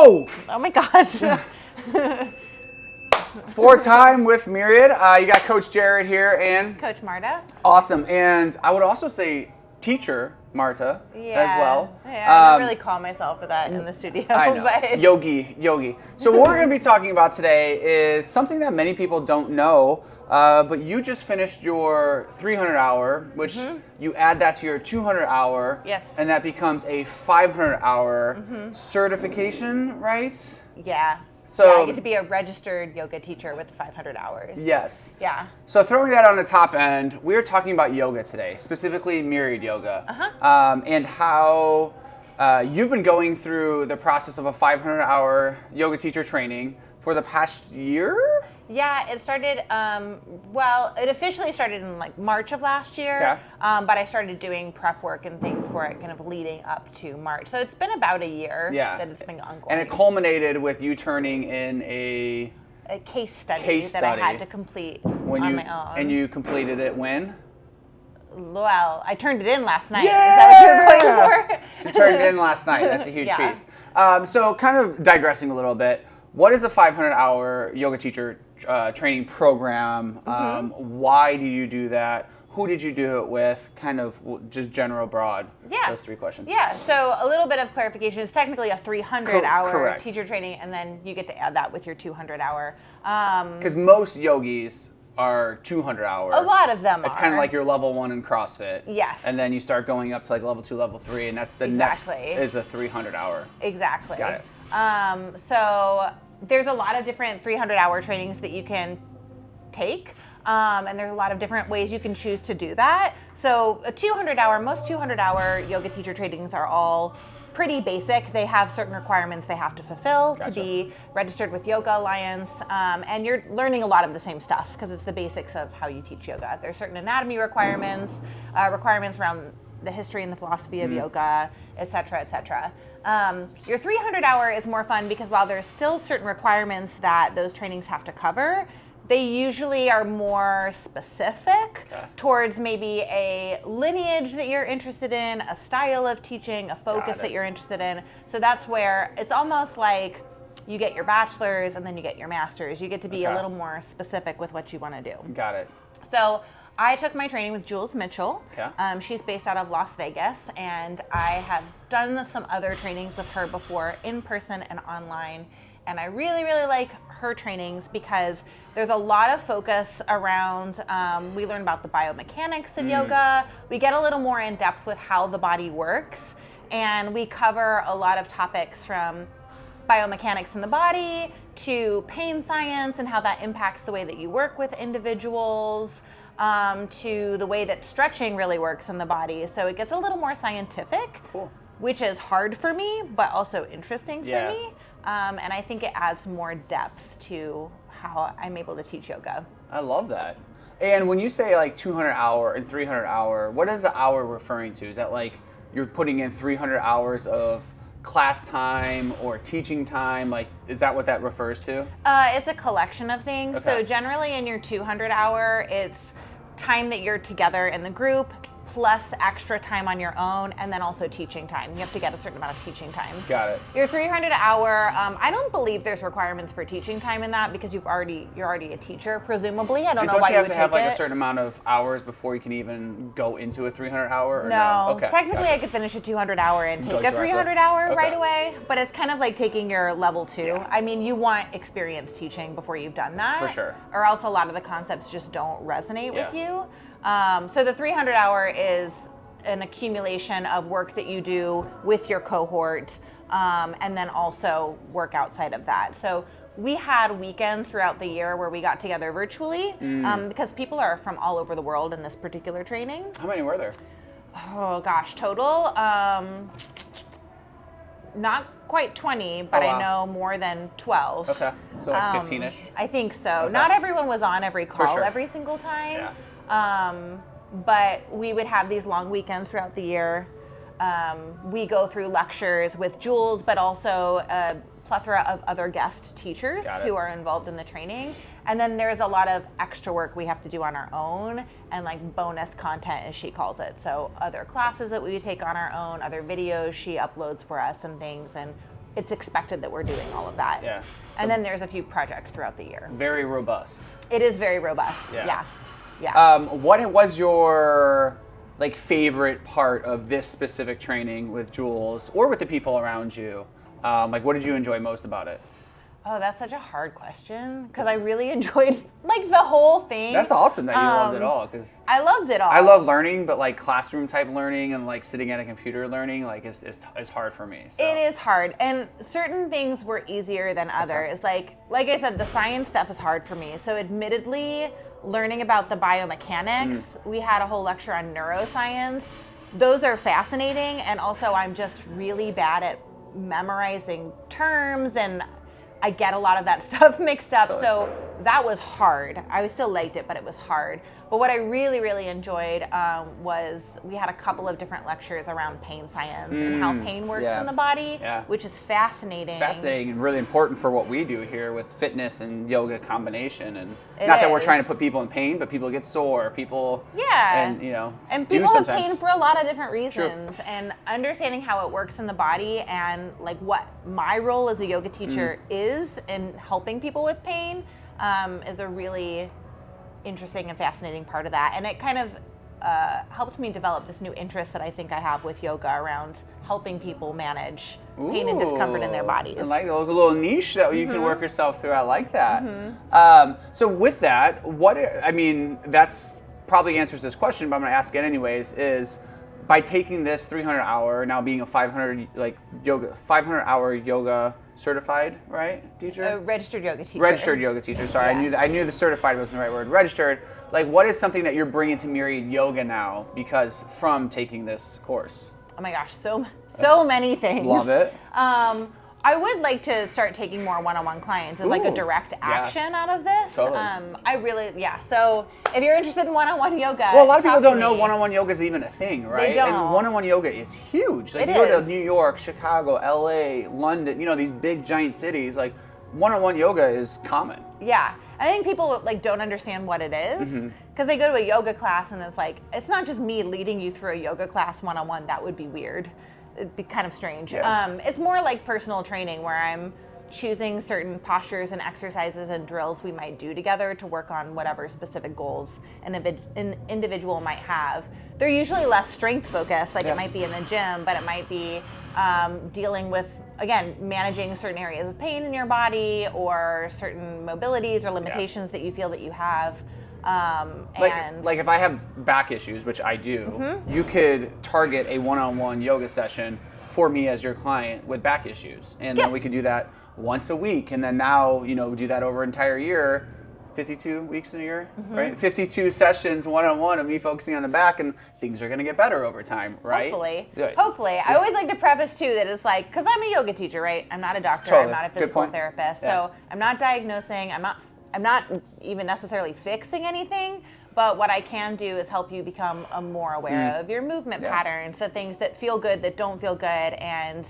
Whoa! Oh my gosh. 4-time with Myriad. You got Coach Jared here and Coach Marta. Awesome. And I would also say teacher Marta as well. Yeah, I don't really call myself for that in the studio. I know. But Yogi. So what we're going to be talking about today is something that many people don't know, but you just finished your 300-hour, which you add that to your 200-hour, Yes. and that becomes a 500-hour certification, right? Yeah. So yeah, I get to be a registered yoga teacher with 500 hours. Yes. Yeah. So throwing that on the top end, we're talking about yoga today, specifically Myriad Yoga, and how you've been going through the process of a 500-hour yoga teacher training for the past year? Yeah, it started, it officially started in like March of last year, Okay. But I started doing prep work and things for it kind of leading up to March. So it's been about a year that it's been ongoing. And it culminated with you turning in a case study that I had to complete on my own. And you completed it when? Well, I turned it in last night. Yeah! Is that what you're going for? You turned it in last night. That's a huge Yeah. piece. So kind of digressing a little bit, what is a 500-hour yoga teacher training program? Why do you do that? Who did you do it with? Kind of just general broad. Yeah. Those 3 questions. Yeah. So a little bit of clarification. It's technically a 300-hour Correct. teacher training, and then you get to add that with your 200-hour. Because most yogis are 200-hour. A lot of them It's are. kind of like your level 1 in CrossFit. Yes. And then you start going up to like level 2, level 3, and that's the Exactly. next is a 300-hour. Exactly. Got it. So there's a lot of different 300-hour trainings that you can take. And there's a lot of different ways you can choose to do that. So most 200-hour yoga teacher trainings are all pretty basic. They have certain requirements they have to fulfill to be registered with Yoga Alliance. And you're learning a lot of the same stuff because it's the basics of how you teach yoga. There's certain anatomy requirements, requirements around the history and the philosophy of yoga, et cetera, et cetera. Your 300-hour is more fun because while there's still certain requirements that those trainings have to cover, they usually are more specific towards maybe a lineage that you're interested in, a style of teaching, a focus that you're interested in. So that's where it's almost like you get your bachelor's and then you get your master's. You get to be a little more specific with what you want to do. Got it. So I took my training with Jules Mitchell. Okay. She's based out of Las Vegas, and I have done some other trainings with her before, in person and online. And I really, really like her trainings because there's a lot of focus around, we learn about the biomechanics of yoga. We get a little more in depth with how the body works. And we cover a lot of topics from biomechanics in the body to pain science and how that impacts the way that you work with individuals, to the way that stretching really works in the body. So it gets a little more scientific, which is hard for me, but also interesting for me. And I think it adds more depth to how I'm able to teach yoga. I love that. And when you say like 200-hour and 300-hour, what is the hour referring to? Is that like you're putting in 300 hours of class time or teaching time? Like, is that what that refers to? It's a collection of things. So generally in your 200-hour, it's time that you're together in the group, plus extra time on your own, and then also teaching time. You have to get a certain amount of teaching time. Got it. Your 300-hour, I don't believe there's requirements for teaching time in that because you're already a teacher, presumably. I don't know why you would take it. Don't you have to have like a certain amount of hours before you can even go into a 300-hour? No. Okay. Technically, I could finish a 200-hour and take a 300-hour right away, but it's kind of like taking your level 2. Yeah. I mean, you want experience teaching before you've done that. For sure. Or else a lot of the concepts just don't resonate with you. So the 300-hour is an accumulation of work that you do with your cohort, and then also work outside of that. So we had weekends throughout the year where we got together virtually, because people are from all over the world in this particular training. How many were there? Oh gosh, total, not quite 20, but I know more than 12. Okay, so like 15-ish? I think so. Okay. Not everyone was on every call every single time. Yeah. But we would have these long weekends throughout the year. We go through lectures with Jules, but also a plethora of other guest teachers who are involved in the training. And then there's a lot of extra work we have to do on our own and like bonus content, as she calls it. So other classes that we take on our own, other videos she uploads for us and things. And it's expected that we're doing all of that. Yeah. And then there's a few projects throughout the year. Very robust. It is very robust. Yeah. Yeah. What was your like favorite part of this specific training with Jules or with the people around you? Like, what did you enjoy most about it? Oh, that's such a hard question because I really enjoyed like the whole thing. That's awesome that you loved it all, because I loved it all. I love learning, but like classroom type learning and like sitting at a computer learning like is hard for me. So. It is hard, and certain things were easier than others. Like I said, the science stuff is hard for me. So admittedly, learning about the biomechanics, we had a whole lecture on neuroscience. Those are fascinating, and also I'm just really bad at memorizing terms, and I get a lot of that stuff mixed up. Totally. So that was hard. I still liked it, but it was hard. But what I really, really enjoyed was we had a couple of different lectures around pain science and how pain works in the body, which is fascinating. Fascinating and really important for what we do here with fitness and yoga combination. And not that we're trying to put people in pain, but people get sore, people, and you know, and do people have sometimes. pain for a lot of different reasons. True. And understanding how it works in the body and like what my role as a yoga teacher is in helping people with pain is a really interesting and fascinating part of that. And it kind of helped me develop this new interest that I think I have with yoga around helping people manage pain and discomfort in their bodies. And like a little niche that you can work yourself through. I like that. So with that, that's probably answers this question, but I'm going to ask it anyways, is by taking this 300-hour, now being a 500-hour yoga certified, right, teacher? A registered yoga teacher. Registered yoga teacher. Sorry, I knew the certified wasn't the right word. Registered. Like, what is something that you're bringing to Myriad Yoga now because from taking this course? Oh my gosh, so many things. Love it. I would like to start taking more one-on-one clients as like a direct action out of this. Totally. So if you're interested in one-on-one yoga, well, a lot of people don't know one-on-one yoga is even a thing, right? They don't. And one-on-one yoga is huge. Like, you go to New York, Chicago, LA, London, you know, these big giant cities, like one-on-one yoga is common. Yeah. I think people like don't understand what it is because they go to a yoga class and it's like, it's not just me leading you through a yoga class one-on-one. That would be weird. It'd be kind of strange. Yeah. It's more like personal training where I'm choosing certain postures and exercises and drills we might do together to work on whatever specific goals an individual might have. They're usually less strength focused, like it might be in the gym, but it might be dealing with, again, managing certain areas of pain in your body or certain mobilities or limitations that you feel that you have. Like if I have back issues, which I do, you could target a one-on-one yoga session for me as your client with back issues. And then we could do that once a week. And then now, you know, do that over an entire year, 52 weeks in a year, right? 52 sessions one-on-one of me focusing on the back, and things are going to get better over time, right? Hopefully. Good. Hopefully. I always like to preface too that it's like, because I'm a yoga teacher, right? I'm not a doctor. Totally. I'm not a physical therapist. So I'm not diagnosing. I'm not even necessarily fixing anything, but what I can do is help you become more aware of your movement patterns, the things that feel good, that don't feel good, and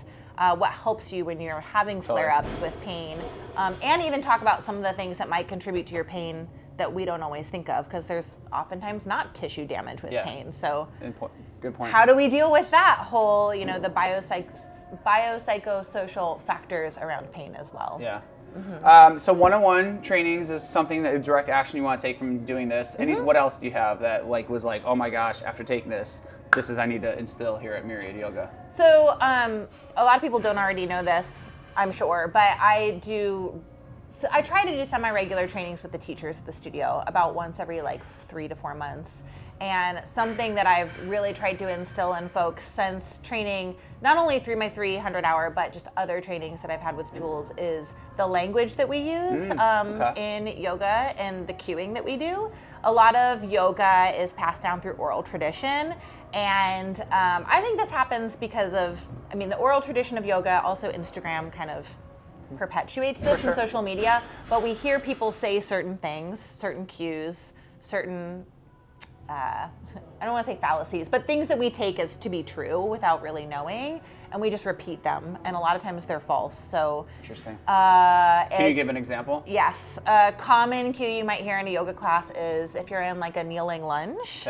what helps you when you're having flare-ups with pain, and even talk about some of the things that might contribute to your pain that we don't always think of, because there's oftentimes not tissue damage with pain. So good point. How do we deal with that whole, you know, the biopsychosocial factors around pain as well? Yeah. So one-on-one trainings is something that direct action you want to take from doing this. What else do you have that was like, oh my gosh, after taking this is I need to instill here at Myriad Yoga? So a lot of people don't already know this, I'm sure, but I try to do semi-regular trainings with the teachers at the studio about once every like 3 to 4 months. And something that I've really tried to instill in folks since training, not only through my 300-hour, but just other trainings that I've had with Jules, is the language that we use in yoga and the cueing that we do. A lot of yoga is passed down through oral tradition. And I think this happens because of, the oral tradition of yoga, also Instagram kind of perpetuates this in social media. But we hear people say certain things, certain cues, certain... I don't want to say fallacies, but things that we take as to be true without really knowing, and we just repeat them, and a lot of times they're false. So interesting. Can you give an example? Yes. A common cue you might hear in a yoga class is if you're in like a kneeling lunge,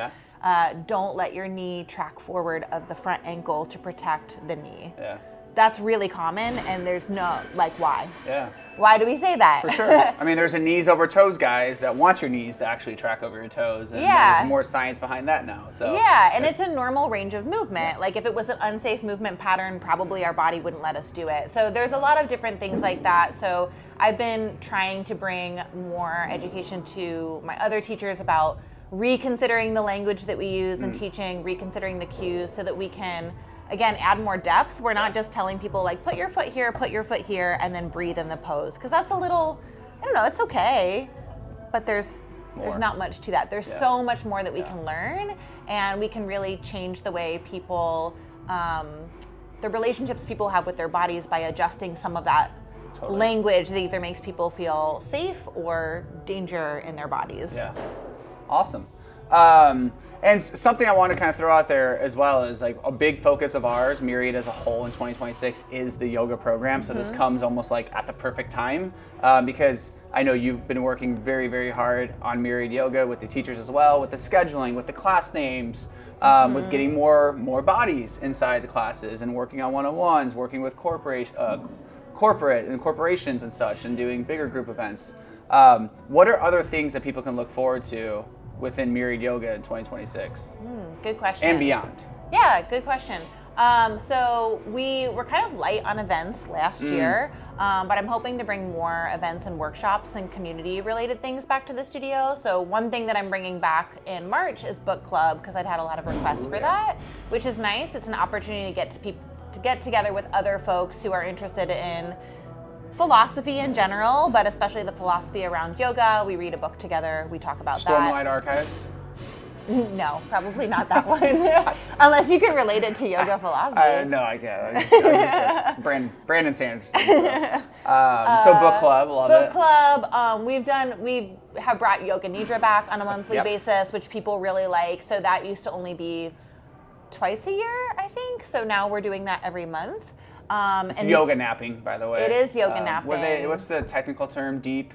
don't let your knee track forward of the front ankle to protect the knee. Yeah. that's really common, and there's no, like, why? Yeah. Why do we say that? For sure. I mean, there's a knees over toes guys that want your knees to actually track over your toes, and there's more science behind that now. So yeah, and it's a normal range of movement. Like, if it was an unsafe movement pattern, probably our body wouldn't let us do it. So there's a lot of different things like that. So I've been trying to bring more education to my other teachers about reconsidering the language that we use in teaching, reconsidering the cues, so that we can, again, add more depth. We're not just telling people, like, put your foot here, and then breathe in the pose. Because that's a little, I don't know, it's okay, but there's not much to that. There's so much more that we can learn, and we can really change the way people, the relationships people have with their bodies by adjusting some of that language that either makes people feel safe or danger in their bodies. Yeah. Awesome. And something I want to kind of throw out there as well is, like, a big focus of ours, Myriad as a whole in 2026, is the yoga program. So this comes almost like at the perfect time, because I know you've been working very, very hard on Myriad Yoga with the teachers as well, with the scheduling, with the class names, with getting more bodies inside the classes, and working on one-on-ones, working with corporate and corporations and such, and doing bigger group events. What are other things that people can look forward to within Myriad Yoga in 2026? Good question. And beyond. Yeah, good question. So we were kind of light on events last year, but I'm hoping to bring more events and workshops and community-related things back to the studio. So one thing that I'm bringing back in March is book club, because I'd had a lot of requests for that, which is nice. It's an opportunity to get together with other folks who are interested in philosophy in general, but especially the philosophy around yoga. We read a book together. We talk about Stormlight Archives? No, probably not that one. Unless you can relate it to yoga philosophy. No, I can't. Brandon Sanderson. So book club, love it. Book club. We have brought Yoga Nidra back on a monthly basis, which people really like. So that used to only be twice a year, I think. So now we're doing that every month. It's yoga napping, by the way. It is yoga napping. What's the technical term? Deep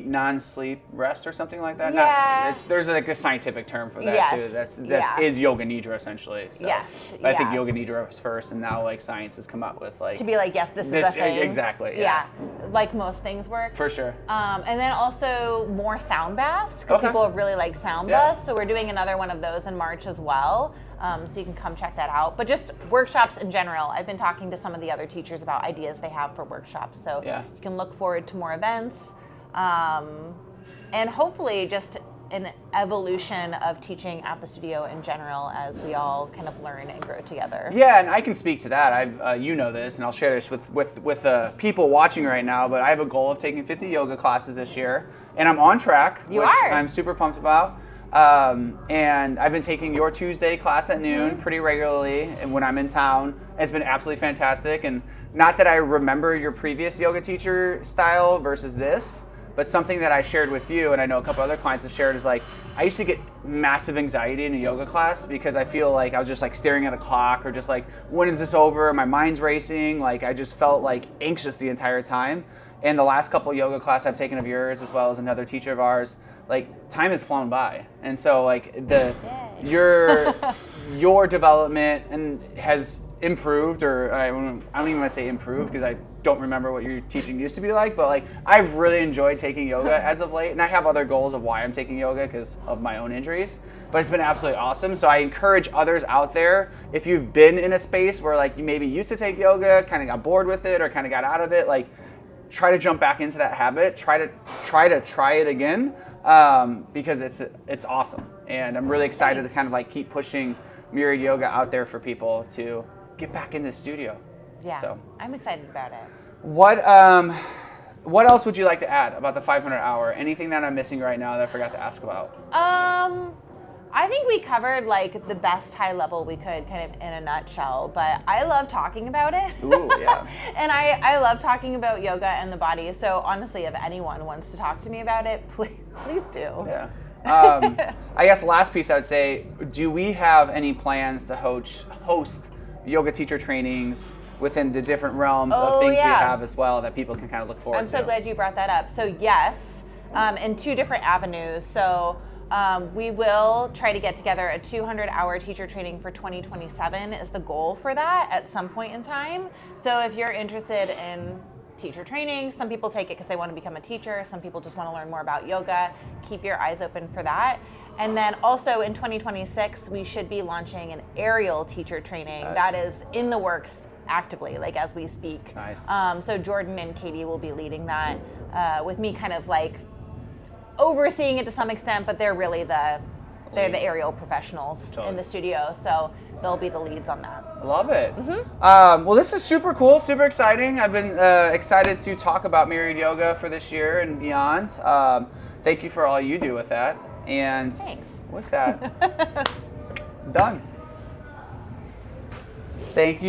non-sleep rest or something like that? Yeah. There's like a scientific term for that too. That is Yoga Nidra essentially. So. Yes. But I think Yoga Nidra was first, and now, like, science has come up with, like, to be like, yes, this is a thing. Exactly. Yeah. Like most things work. For sure. And then also more sound baths, because people have really liked sound baths. So we're doing another one of those in March as well. So you can come check that out. But just workshops in general. I've been talking to some of the other teachers about ideas they have for workshops. So you can look forward to more events. And hopefully just an evolution of teaching at the studio in general, as we all kind of learn and grow together. Yeah, and I can speak to that. I've you know this, and I'll share this with people watching right now. But I have a goal of taking 50 yoga classes this year, and I'm on track, which I'm super pumped about. And I've been taking your Tuesday class at noon pretty regularly, and when I'm in town, it's been absolutely fantastic. And not that I remember your previous yoga teacher style versus this, but something that I shared with you, and I know a couple other clients have shared, is, like, I used to get massive anxiety in a yoga class because I feel like I was just, like, staring at a clock, or just like, when is this over? My mind's racing. Like, I just felt, like, anxious the entire time. And the last couple yoga classes I've taken of yours, as well as another teacher of ours, like, time has flown by. And so, like, your development and has improved, or I don't even want to say improved, because I don't remember what your teaching used to be like, but, like, I've really enjoyed taking yoga as of late, and I have other goals of why I'm taking yoga because of my own injuries, but it's been absolutely awesome. So I encourage others out there, if you've been in a space where, like, you maybe used to take yoga, kind of got bored with it, or kind of got out of it, like, try to jump back into that habit, try it again, because it's awesome, and I'm really excited to kind of, like, keep pushing Myriad Yoga out there for people to get back in the studio. Yeah, so I'm excited about it. What else would you like to add about the 500 hour? Anything that I'm missing right now that I forgot to ask about? I think we covered, like, the best high level we could, kind of in a nutshell, but I love talking about it. Ooh, yeah. And I love talking about yoga and the body. So honestly, if anyone wants to talk to me about it, please do. Yeah. I guess last piece I would say, do we have any plans to host yoga teacher trainings within the different realms of things we have as well that people can kind of look forward to? I'm so glad you brought that up. So yes, in two different avenues. So We will try to get together a 200-hour teacher training for 2027 is the goal for that at some point in time. So if you're interested in teacher training, some people take it because they want to become a teacher, some people just want to learn more about yoga. Keep your eyes open for that. And then also in 2026, we should be launching an aerial teacher training. Nice. That is in the works actively, like as we speak. Nice. So Jordan and Katie will be leading that with me kind of like overseeing it to some extent, but they're really they're the aerial professionals in the studio, so they'll be the leads on that. I love it. Well, this is super cool, super exciting. I've been excited to talk about Myriad Yoga for this year and beyond. Thank you for all you do with that. And Thanks. with that, done. Thank you.